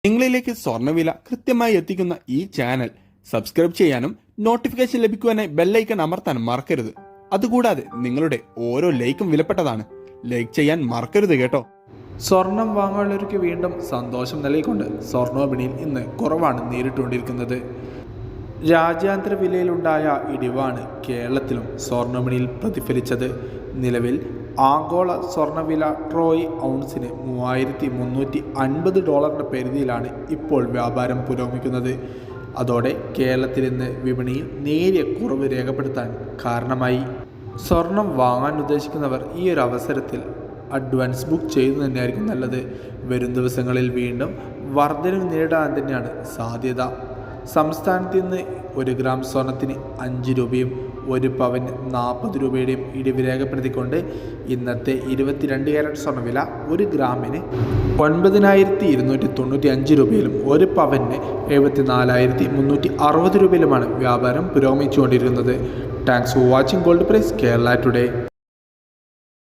നിങ്ങളിലേക്ക് സ്വർണ്ണവില കൃത്യമായി എത്തിക്കുന്ന ഈ ചാനൽ സബ്സ്ക്രൈബ് ചെയ്യാനും നോട്ടിഫിക്കേഷൻ ലഭിക്കുവാനായി ബെല്ലൈക്കൺ അമർത്താനും മറക്കരുത്. അതുകൂടാതെ നിങ്ങളുടെ ഓരോ ലൈക്കും വിലപ്പെട്ടതാണ്. ലൈക്ക് ചെയ്യാൻ മറക്കരുത് കേട്ടോ. സ്വർണം വാങ്ങാനുള്ളവർക്ക് വീണ്ടും സന്തോഷം നൽകിക്കൊണ്ട് സ്വർണ്ണവിപണിയിൽ ഇന്ന് കുറവാണ് നേരിട്ടുകൊണ്ടിരിക്കുന്നത്. രാജ്യാന്തര വിലയിലുണ്ടായ ഇടിവാണ് കേരളത്തിലും സ്വർണ്ണവിപണിയിൽ പ്രതിഫലിച്ചത്. നിലവിൽ ആഗോള സ്വർണ്ണവില ട്രോയ് ഔൺസിന് $3,350 പരിധിയിലാണ് ഇപ്പോൾ വ്യാപാരം പുരോഗമിക്കുന്നത്. അതോടെ കേരളത്തിൽ ഇന്ന് വിപണിയിൽ നേരിയ കുറവ് രേഖപ്പെടുത്താൻ കാരണമായി. സ്വർണം വാങ്ങാൻ ഉദ്ദേശിക്കുന്നവർ ഈ ഒരു അവസരത്തിൽ അഡ്വാൻസ് ബുക്ക് ചെയ്തു തന്നെയായിരിക്കും നല്ലത്. വരും ദിവസങ്ങളിൽ വീണ്ടും വർധനവ് നേരിടാൻ തന്നെയാണ് സാധ്യത. സംസ്ഥാനത്ത് ഇന്ന് 1 ഗ്രാം സ്വർണത്തിന് 5 രൂപയും 1 പവന് 40 രൂപയുടെയും ഇടിവ് രേഖപ്പെടുത്തിക്കൊണ്ട് ഇന്നത്തെ 22 കാരറ്റ് സ്വർണ്ണവില 1 ഗ്രാമിന് 9,295 രൂപയിലും 1 പവന് 74,360 രൂപയിലുമാണ് വ്യാപാരം പുരോഗമിച്ചുകൊണ്ടിരിക്കുന്നത്. Thanks for watching gold price Kerala today.